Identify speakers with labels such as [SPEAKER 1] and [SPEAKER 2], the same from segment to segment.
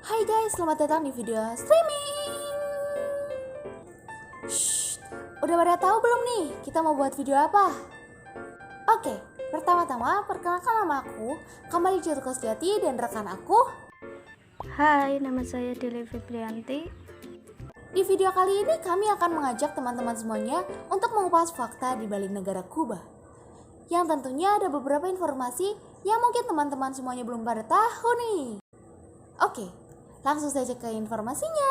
[SPEAKER 1] Hai guys, selamat datang di video streaming. Shh, udah pada tahu belum nih kita mau buat video apa? Oke, pertama-tama perkenalkan nama aku, Kamali Jurkosjati, dan rekan aku.
[SPEAKER 2] Hai, nama saya Deli Febrianti.
[SPEAKER 1] Di video kali ini kami akan mengajak teman-teman semuanya untuk mengupas fakta di balik negara Kuba. Yang tentunya ada beberapa informasi yang mungkin teman-teman semuanya belum pada tahu nih. Oke, langsung saja ke informasinya.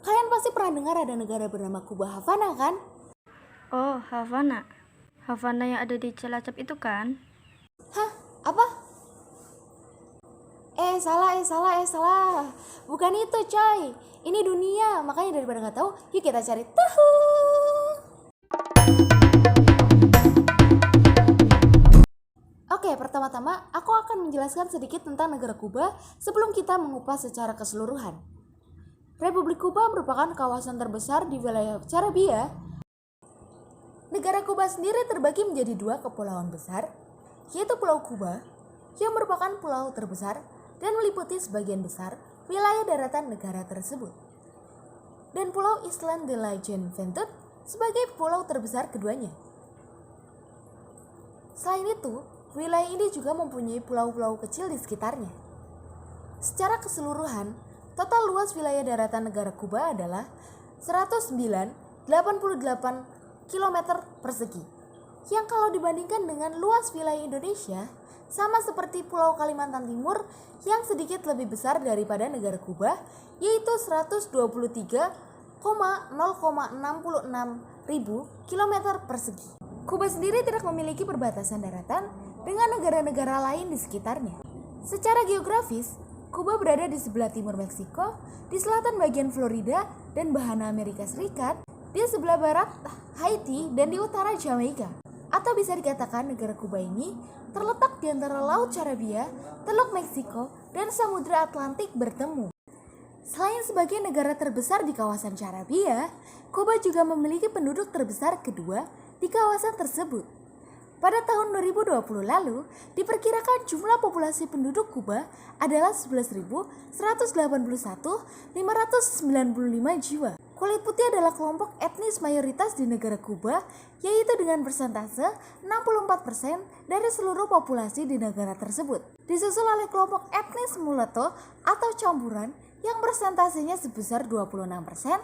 [SPEAKER 1] Kalian pasti pernah dengar ada negara bernama Kuba Havana kan?
[SPEAKER 2] Oh, Havana. Havana yang ada di Cilacap itu kan?
[SPEAKER 1] Hah? Apa? Salah. Bukan itu coy. Ini dunia, makanya daripada nggak tahu, yuk kita cari tahu. Oke, pertama-tama aku akan menjelaskan sedikit tentang negara Kuba sebelum kita mengupas secara keseluruhan. Republik Kuba merupakan kawasan terbesar di wilayah Caribia. Negara Kuba sendiri terbagi menjadi dua kepulauan besar, yaitu Pulau Kuba, yang merupakan pulau terbesar dan meliputi sebagian besar wilayah daratan negara tersebut, dan Pulau Isla de la Juventud sebagai pulau terbesar keduanya. Selain itu, wilayah ini juga mempunyai pulau-pulau kecil di sekitarnya. Secara keseluruhan, total luas wilayah daratan negara Kuba adalah 109,88 km persegi, yang kalau dibandingkan dengan luas wilayah Indonesia, sama seperti Pulau Kalimantan Timur yang sedikit lebih besar daripada negara Kuba, yaitu 123,066 ribu km persegi. Kuba sendiri tidak memiliki perbatasan daratan dengan negara-negara lain di sekitarnya. Secara geografis, Kuba berada di sebelah timur Meksiko, di selatan bagian Florida dan Bahana Amerika Serikat, di sebelah barat Haiti, dan di utara Jamaika. Atau bisa dikatakan negara Kuba ini terletak di antara Laut Caribia, Teluk Meksiko, dan Samudra Atlantik bertemu. Selain sebagai negara terbesar di kawasan Caribia, Kuba juga memiliki penduduk terbesar kedua di kawasan tersebut. Pada tahun 2020 lalu, diperkirakan jumlah populasi penduduk Kuba adalah 11.181.595 jiwa. Kulit putih adalah kelompok etnis mayoritas di negara Kuba, yaitu dengan persentase 64% dari seluruh populasi di negara tersebut. Disusul oleh kelompok etnis mulatto atau campuran yang persentasenya sebesar 26%,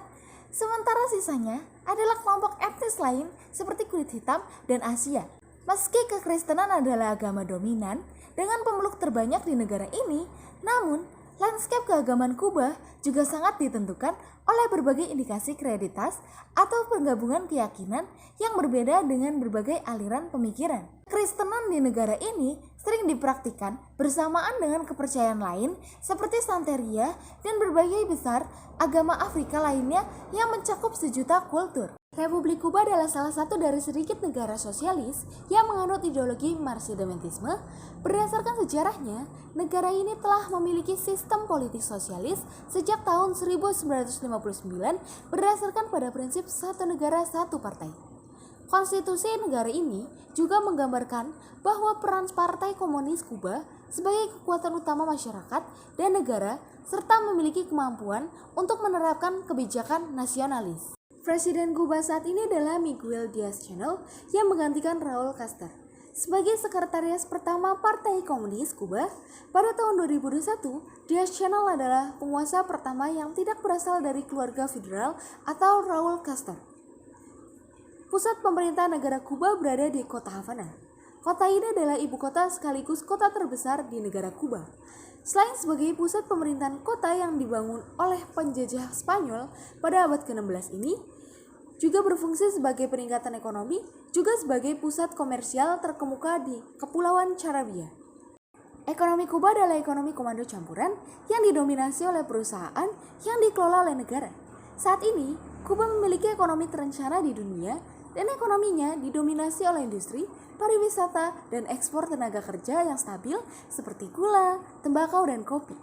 [SPEAKER 1] sementara sisanya adalah kelompok etnis lain seperti kulit hitam dan Asia. Meski kekristenan adalah agama dominan dengan pemeluk terbanyak di negara ini, namun lanskap keagamaan Kuba juga sangat ditentukan oleh berbagai indikasi kreditas atau penggabungan keyakinan yang berbeda dengan berbagai aliran pemikiran. Kekristenan di negara ini sering dipraktikkan bersamaan dengan kepercayaan lain seperti Santeria dan berbagai besar agama Afrika lainnya yang mencakup sejuta kultur. Republik Kuba adalah salah satu dari sedikit negara sosialis yang menganut ideologi Marxisme. Berdasarkan sejarahnya, negara ini telah memiliki sistem politik sosialis sejak tahun 1959 berdasarkan pada prinsip satu negara satu partai. Konstitusi negara ini juga menggambarkan bahwa peran Partai Komunis Kuba sebagai kekuatan utama masyarakat dan negara serta memiliki kemampuan untuk menerapkan kebijakan nasionalis. Presiden Kuba saat ini adalah Miguel Diaz-Canel yang menggantikan Raúl Castro sebagai sekretaris pertama Partai Komunis Kuba. Pada tahun 2021, Diaz-Canel adalah penguasa pertama yang tidak berasal dari keluarga federal atau Raúl Castro. Pusat pemerintahan negara Kuba berada di kota Havana. Kota ini adalah ibu kota sekaligus kota terbesar di negara Kuba. Selain sebagai pusat pemerintahan kota yang dibangun oleh penjajah Spanyol pada abad ke-16 ini, juga berfungsi sebagai peningkatan ekonomi, juga sebagai pusat komersial terkemuka di Kepulauan Caribia. Ekonomi Kuba adalah ekonomi komando campuran yang didominasi oleh perusahaan yang dikelola oleh negara. Saat ini, Kuba memiliki ekonomi terencana di dunia dan ekonominya didominasi oleh industri, pariwisata, dan ekspor tenaga kerja yang stabil seperti gula, tembakau, dan kopi.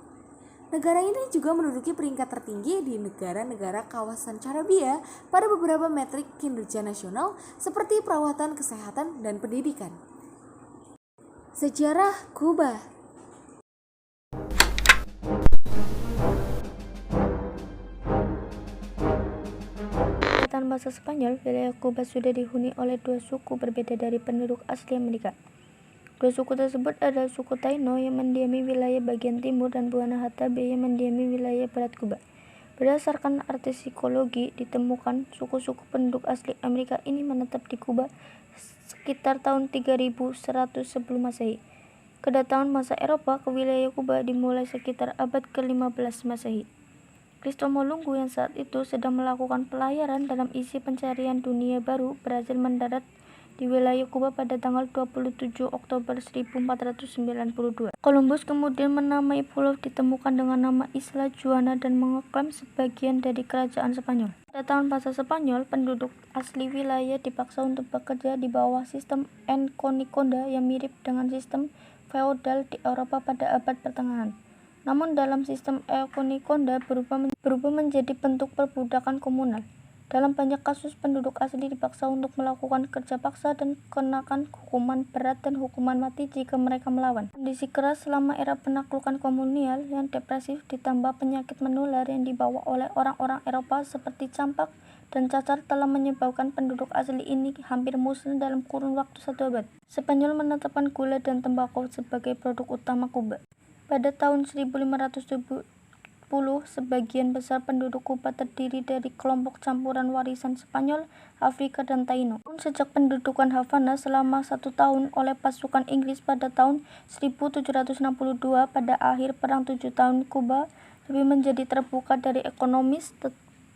[SPEAKER 1] Negara ini juga menduduki peringkat tertinggi di negara-negara kawasan Caribia pada beberapa metrik kinerja nasional seperti perawatan, kesehatan, dan pendidikan. Sejarah Kuba.
[SPEAKER 2] masa Spanyol, wilayah Kuba sudah dihuni oleh dua suku berbeda dari penduduk asli Amerika. Dua suku tersebut adalah suku Taino yang mendiami wilayah bagian timur dan Buana Hatabe yang mendiami wilayah barat Kuba. Berdasarkan arti psikologi, ditemukan suku-suku penduduk asli Amerika ini menetap di Kuba sekitar tahun 3100 sebelum Masehi. Kedatangan masa Eropa ke wilayah Kuba dimulai sekitar abad ke-15 Masehi. Cristobal Colombo yang saat itu sedang melakukan pelayaran dalam isi pencarian dunia baru berhasil mendarat di wilayah Kuba pada tanggal 27 Oktober 1492. Columbus kemudian menamai pulau ditemukan dengan nama Isla Juana dan mengeklaim sebagian dari kerajaan Spanyol. Pada tahun masa Spanyol, penduduk asli wilayah dipaksa untuk bekerja di bawah sistem encomienda yang mirip dengan sistem feodal di Eropa pada abad pertengahan. Namun dalam sistem encomienda berubah menjadi bentuk perbudakan komunal. Dalam banyak kasus, penduduk asli dipaksa untuk melakukan kerja paksa dan kenakan hukuman berat dan hukuman mati jika mereka melawan. Kondisi keras selama era penaklukan kolonial yang depresif ditambah penyakit menular yang dibawa oleh orang-orang Eropa seperti campak dan cacar telah menyebabkan penduduk asli ini hampir musnah dalam kurun waktu 1 abad. Spanyol menetapkan gula dan tembakau sebagai produk utama Kuba. Pada tahun 1570, sebagian besar penduduk Kuba terdiri dari kelompok campuran warisan Spanyol, Afrika, dan Taino. Sejak pendudukan Havana selama 1 tahun oleh pasukan Inggris pada tahun 1762, pada akhir Perang 7 tahun Kuba lebih menjadi terbuka dari ekonomis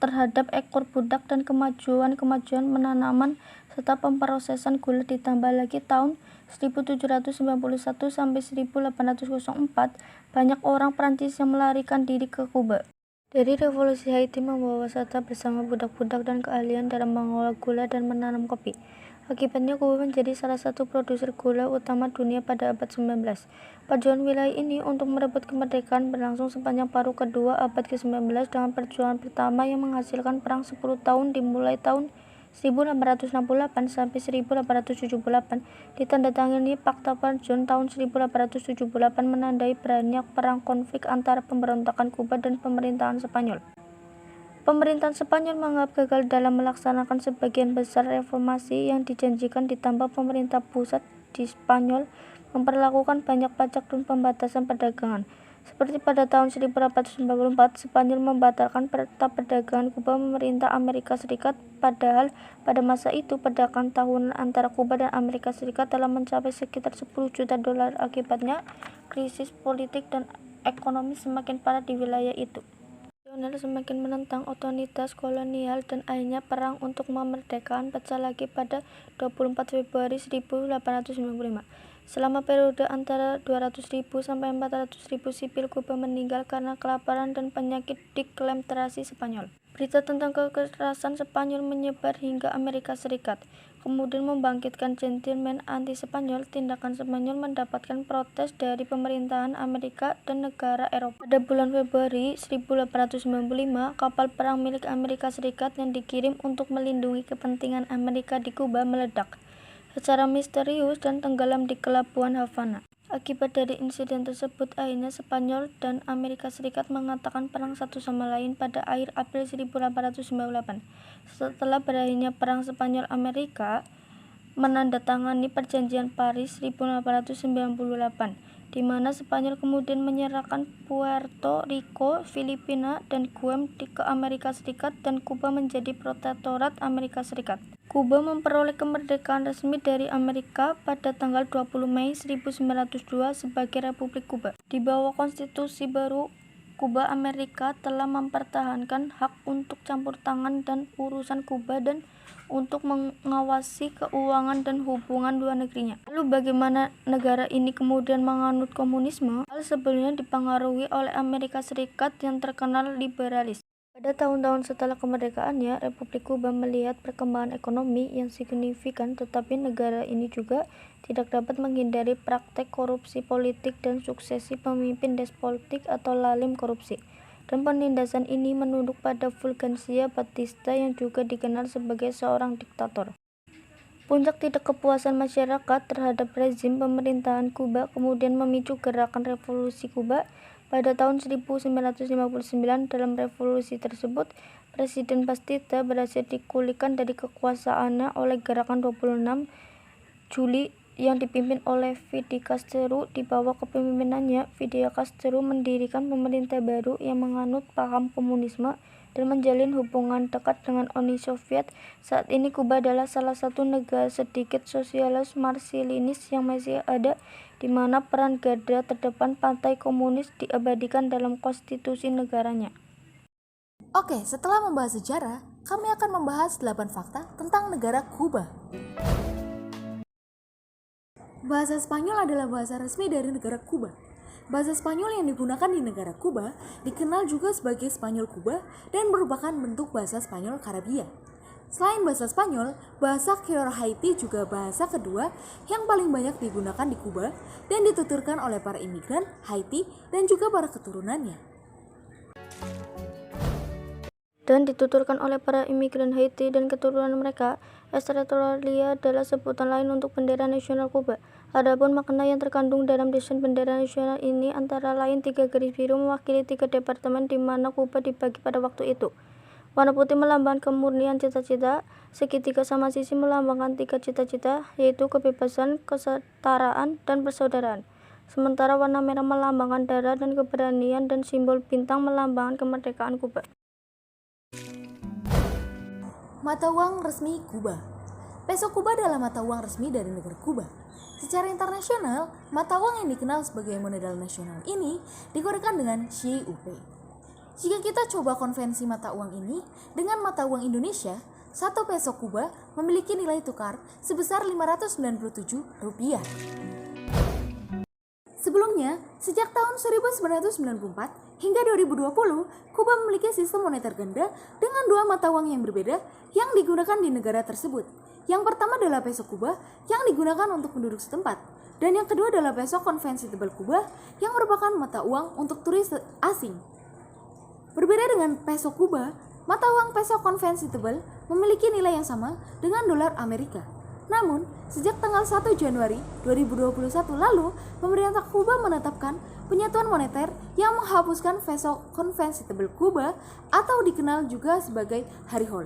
[SPEAKER 2] terhadap ekor budak dan kemajuan penanaman serta pemrosesan gula, ditambah lagi tahun 1791 sampai 1804 banyak orang Prancis yang melarikan diri ke Kuba. Dari revolusi Haiti membawa wisata bersama budak-budak dan keahlian dalam mengolah gula dan menanam kopi. Akibatnya Kuba menjadi salah satu produser gula utama dunia pada abad 19. Perjuangan wilayah ini untuk merebut kemerdekaan berlangsung sepanjang paruh kedua abad ke-19 dengan perjuangan pertama yang menghasilkan perang 10 tahun dimulai tahun 1868 sampai 1878, ditandatangani Fakta Perjuangan tahun 1878 menandai berakhirnya perang konflik antara pemberontakan Kuba dan pemerintahan Spanyol. Pemerintahan Spanyol menganggap gagal dalam melaksanakan sebagian besar reformasi yang dijanjikan, ditambah pemerintah pusat di Spanyol memperlakukan banyak pajak dan pembatasan perdagangan. Seperti pada tahun 1894, Spanyol membatalkan peta perdagangan Kuba memerintah Amerika Serikat, padahal pada masa itu perdagangan tahunan antara Kuba dan Amerika Serikat telah mencapai sekitar 10 juta dolar. Akibatnya, krisis politik dan ekonomi semakin parah di wilayah itu. Nasional semakin menentang otoritas kolonial dan akhirnya perang untuk kemerdekaan pecah lagi pada 24 Februari 1895. Selama periode antara 200.000 sampai 400.000 sipil Kuba meninggal karena kelaparan dan penyakit deklarasi Spanyol. Berita tentang kekerasan Spanyol menyebar hingga Amerika Serikat, kemudian membangkitkan sentimen anti-Spanyol. Tindakan Spanyol mendapatkan protes dari pemerintahan Amerika dan negara Eropa. Pada bulan Februari 1895, kapal perang milik Amerika Serikat yang dikirim untuk melindungi kepentingan Amerika di Kuba meledak secara misterius dan tenggelam di pelabuhan Havana. Akibat dari insiden tersebut, akhirnya Spanyol dan Amerika Serikat mengatakan perang satu sama lain pada akhir April 1898. Setelah berakhirnya perang, Spanyol-Amerika menandatangani Perjanjian Paris 1898, di mana Spanyol kemudian menyerahkan Puerto Rico, Filipina, dan Guam ke Amerika Serikat dan Kuba menjadi protektorat Amerika Serikat. Kuba memperoleh kemerdekaan resmi dari Amerika pada tanggal 20 Mei 1902 sebagai Republik Kuba. Di bawah konstitusi baru Kuba, Amerika telah mempertahankan hak untuk campur tangan dan urusan Kuba dan untuk mengawasi keuangan dan hubungan luar negerinya. Lalu bagaimana negara ini kemudian menganut komunisme? Hal sebelumnya dipengaruhi oleh Amerika Serikat yang terkenal liberalis. Pada tahun-tahun setelah kemerdekaannya, Republik Kuba melihat perkembangan ekonomi yang signifikan, tetapi negara ini juga tidak dapat menghindari praktek korupsi politik dan suksesi pemimpin despotik atau lalim korupsi. Dan penindasan ini menunduk pada Fulgencio Batista yang juga dikenal sebagai seorang diktator. Puncak tidak kepuasan masyarakat terhadap rezim pemerintahan Kuba kemudian memicu gerakan revolusi Kuba Pada tahun 1959, dalam revolusi tersebut, Presiden Batista berhasil dipulihkan dari kekuasaannya oleh gerakan 26 Juli yang dipimpin oleh Fidel Castro. Di bawah kepemimpinannya, Fidel Castro mendirikan pemerintah baru yang menganut paham komunisme dan menjalin hubungan dekat dengan Uni Soviet. Saat ini Kuba adalah salah satu negara sedikit sosialis Marxis-Leninis yang masih ada, di mana peran garda terdepan Partai Komunis diabadikan dalam konstitusi negaranya.
[SPEAKER 1] Oke, setelah membahas sejarah, kami akan membahas 8 fakta tentang negara Kuba. Bahasa Spanyol adalah bahasa resmi dari negara Kuba. Bahasa Spanyol yang digunakan di negara Kuba dikenal juga sebagai Spanyol Kuba dan merupakan bentuk bahasa Spanyol Karibia. Selain bahasa Spanyol, bahasa Creole Haiti juga bahasa kedua yang paling banyak digunakan di Kuba dan dituturkan oleh para imigran Haiti dan juga para keturunannya.
[SPEAKER 2] Keturunan mereka, Estrella adalah sebutan lain untuk bendera nasional Kuba. Adapun makna yang terkandung dalam desain bendera nasional ini antara lain 3 garis biru mewakili 3 departemen di mana Kuba dibagi pada waktu itu. Warna putih melambangkan kemurnian cita-cita, segitiga sama sisi melambangkan 3 cita-cita, yaitu kebebasan, kesetaraan, dan persaudaraan. Sementara warna merah melambangkan darah dan keberanian, dan simbol bintang melambangkan kemerdekaan Kuba.
[SPEAKER 1] Mata uang resmi Kuba. Peso Kuba adalah mata uang resmi dari negara Kuba. Secara internasional, mata uang yang dikenal sebagai moneda nasional ini dikeluarkan dengan CUP. Jika kita coba konvensi mata uang ini dengan mata uang Indonesia, 1 peso Kuba memiliki nilai tukar sebesar Rp597. Sebelumnya, sejak tahun 1994 hingga 2020, Kuba memiliki sistem moneter ganda dengan 2 mata uang yang berbeda yang digunakan di negara tersebut. Yang pertama adalah peso Kuba yang digunakan untuk penduduk setempat, dan yang kedua adalah peso convertible Kuba yang merupakan mata uang untuk turis asing. Berbeda dengan peso Kuba, mata uang peso convertible memiliki nilai yang sama dengan dolar Amerika. Namun, sejak tanggal 1 Januari 2021 lalu, pemerintah Kuba menetapkan penyatuan moneter yang menghapuskan peso convertible Kuba atau dikenal juga sebagai Harihol.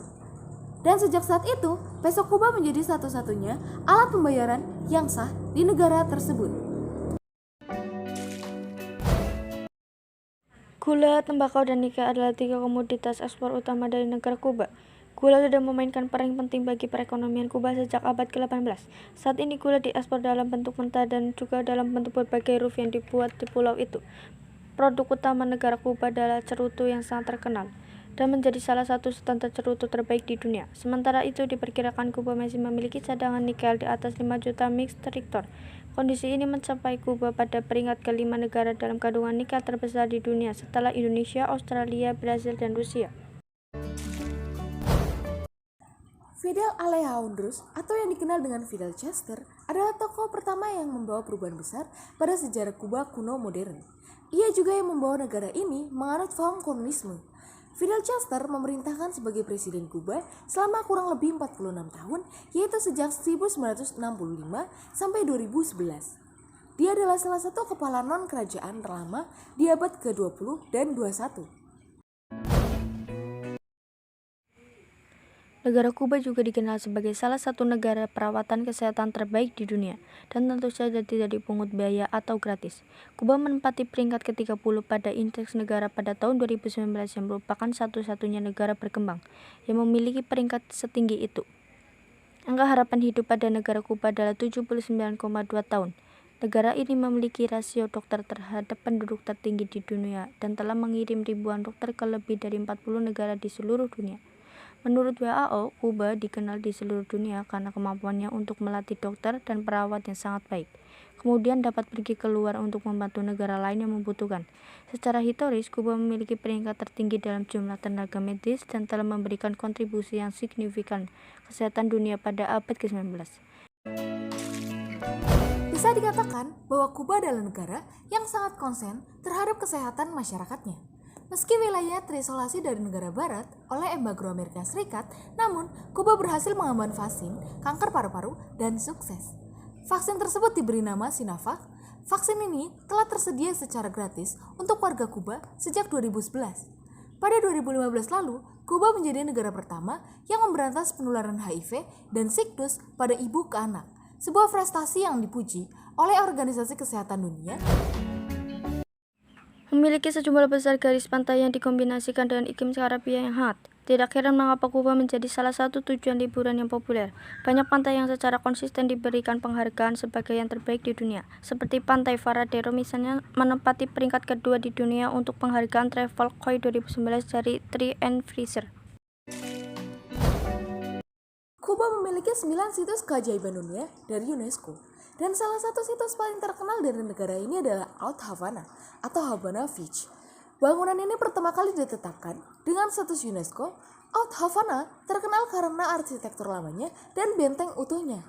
[SPEAKER 1] Dan sejak saat itu, peso Kuba menjadi satu-satunya alat pembayaran yang sah di negara tersebut.
[SPEAKER 2] Gula, tembakau, dan nikel adalah 3 komoditas ekspor utama dari negara Kuba. Gula sudah memainkan peran penting bagi perekonomian Kuba sejak abad ke-18. Saat ini gula diekspor dalam bentuk mentah dan juga dalam bentuk berbagai huruf yang dibuat di pulau itu. Produk utama negara Kuba adalah cerutu yang sangat terkenal dan menjadi salah satu standar cerutu terbaik di dunia. Sementara itu, diperkirakan Kuba masih memiliki cadangan nikel di atas 5 juta metric ton. Kondisi ini mencapai Kuba pada peringkat ke-5 negara dalam kandungan nikel terbesar di dunia setelah Indonesia, Australia, Brasil, dan Rusia.
[SPEAKER 1] Fidel Alejandro atau yang dikenal dengan Fidel Castro adalah tokoh pertama yang membawa perubahan besar pada sejarah Kuba kuno modern. Ia juga yang membawa negara ini menganut paham komunisme. Fidel Castro memerintahkan sebagai presiden Kuba selama kurang lebih 46 tahun, yaitu sejak 1965 sampai 2011. Dia adalah salah satu kepala non-kerajaan terlama di abad ke-20 dan 21.
[SPEAKER 2] Negara Kuba juga dikenal sebagai salah satu negara perawatan kesehatan terbaik di dunia, dan tentu saja tidak dipungut biaya atau gratis. Kuba menempati peringkat ke-30 pada indeks negara pada tahun 2019 yang merupakan satu-satunya negara berkembang yang memiliki peringkat setinggi itu. Angka harapan hidup pada negara Kuba adalah 79,2 tahun. Negara ini memiliki rasio dokter terhadap penduduk tertinggi di dunia dan telah mengirim ribuan dokter ke lebih dari 40 negara di seluruh dunia. Menurut WHO, Kuba dikenal di seluruh dunia karena kemampuannya untuk melatih dokter dan perawat yang sangat baik. Kemudian dapat pergi keluar untuk membantu negara lain yang membutuhkan. Secara historis, Kuba memiliki peringkat tertinggi dalam jumlah tenaga medis dan telah memberikan kontribusi yang signifikan kesehatan dunia pada abad ke-19.
[SPEAKER 1] Bisa dikatakan bahwa Kuba adalah negara yang sangat konsen terhadap kesehatan masyarakatnya. Meski wilayahnya terisolasi dari negara barat oleh embargo Amerika Serikat, namun Kuba berhasil mengembangkan vaksin kanker paru-paru dan sukses. Vaksin tersebut diberi nama Sinovac. Vaksin ini telah tersedia secara gratis untuk warga Kuba sejak 2011. Pada 2015 lalu, Kuba menjadi negara pertama yang memberantas penularan HIV dan siklus pada ibu ke anak, sebuah prestasi yang dipuji oleh Organisasi Kesehatan Dunia.
[SPEAKER 2] Memiliki sejumlah besar garis pantai yang dikombinasikan dengan iklim Karibia yang hangat. Tidak heran mengapa Kuba menjadi salah satu tujuan liburan yang populer. Banyak pantai yang secara konsisten diberikan penghargaan sebagai yang terbaik di dunia, seperti Pantai Varadero misalnya menempati peringkat kedua di dunia untuk penghargaan Travel Koi 2019 dari Tri and Fraser.
[SPEAKER 1] Kuba memiliki 9 situs keajaiban dunia dari UNESCO, dan salah satu situs paling terkenal dari negara ini adalah Alt Havana atau Havana Beach. Bangunan ini pertama kali ditetapkan dengan status UNESCO. Alt Havana terkenal karena arsitektur lamanya dan benteng utuhnya.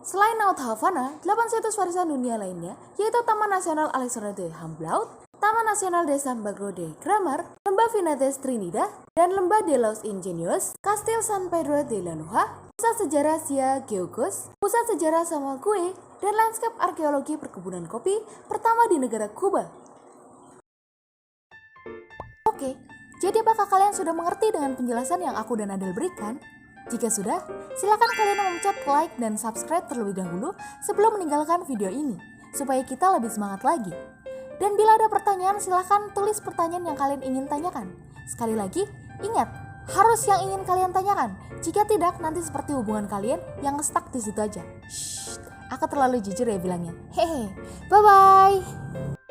[SPEAKER 1] Selain Alt Havana, 8 situs warisan dunia lainnya yaitu Taman Nasional Alexandre de Humboldt, Taman Nasional de San Pedro de Gramar, Lembah Vinates Trinidad, dan Lembah de los Ingenieros, Kastil San Pedro de la Loja, Pusat Sejarah Sia Geogos, Pusat Sejarah Samalkue, dan lanskap arkeologi perkebunan kopi pertama di negara Kuba. Oke, jadi apakah kalian sudah mengerti dengan penjelasan yang aku dan Adel berikan? Jika sudah, silakan kalian memencet like dan subscribe terlebih dahulu sebelum meninggalkan video ini, supaya kita lebih semangat lagi. Dan bila ada pertanyaan, silakan tulis pertanyaan yang kalian ingin tanyakan. Sekali lagi, ingat, harus yang ingin kalian tanyakan. Jika tidak, nanti seperti hubungan kalian yang stuck di situ aja. Shh, aku terlalu jujur ya bilangnya. Hehe, bye-bye.